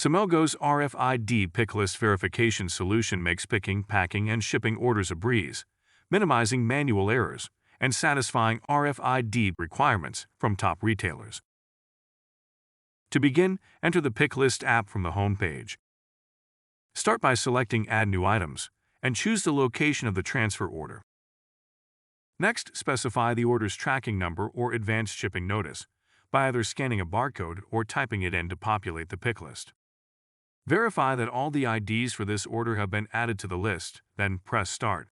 Xemelgo's RFID Picklist verification solution makes picking, packing, and shipping orders a breeze, minimizing manual errors and satisfying RFID requirements from top retailers. To begin, enter the Picklist app from the home page. Start by selecting Add New Items and choose the location of the transfer order. Next, specify the order's tracking number or advanced shipping notice by either scanning a barcode or typing it in to populate the pick list. Verify that all the IDs for this order have been added to the list, then press Start.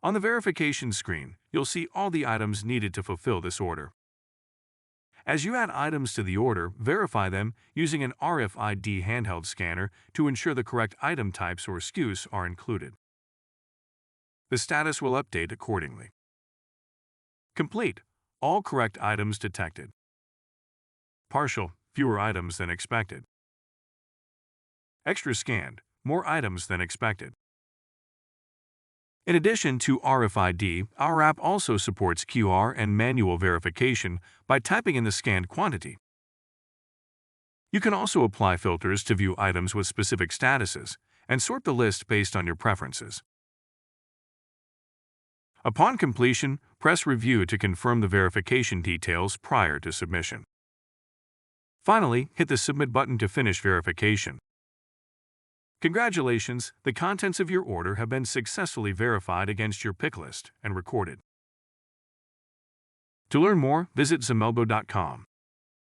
On the verification screen, you'll see all the items needed to fulfill this order. As you add items to the order, verify them using an RFID handheld scanner to ensure the correct item types or SKUs are included. The status will update accordingly. Complete. All correct items detected. Partial. Fewer items than expected. Extra scanned. More items than expected. In addition to RFID, our app also supports QR and manual verification by typing in the scanned quantity. You can also apply filters to view items with specific statuses and sort the list based on your preferences. Upon completion, press Review to confirm the verification details prior to submission. Finally, hit the Submit button to finish verification. Congratulations, the contents of your order have been successfully verified against your pick list and recorded. To learn more, visit Xemelgo.com.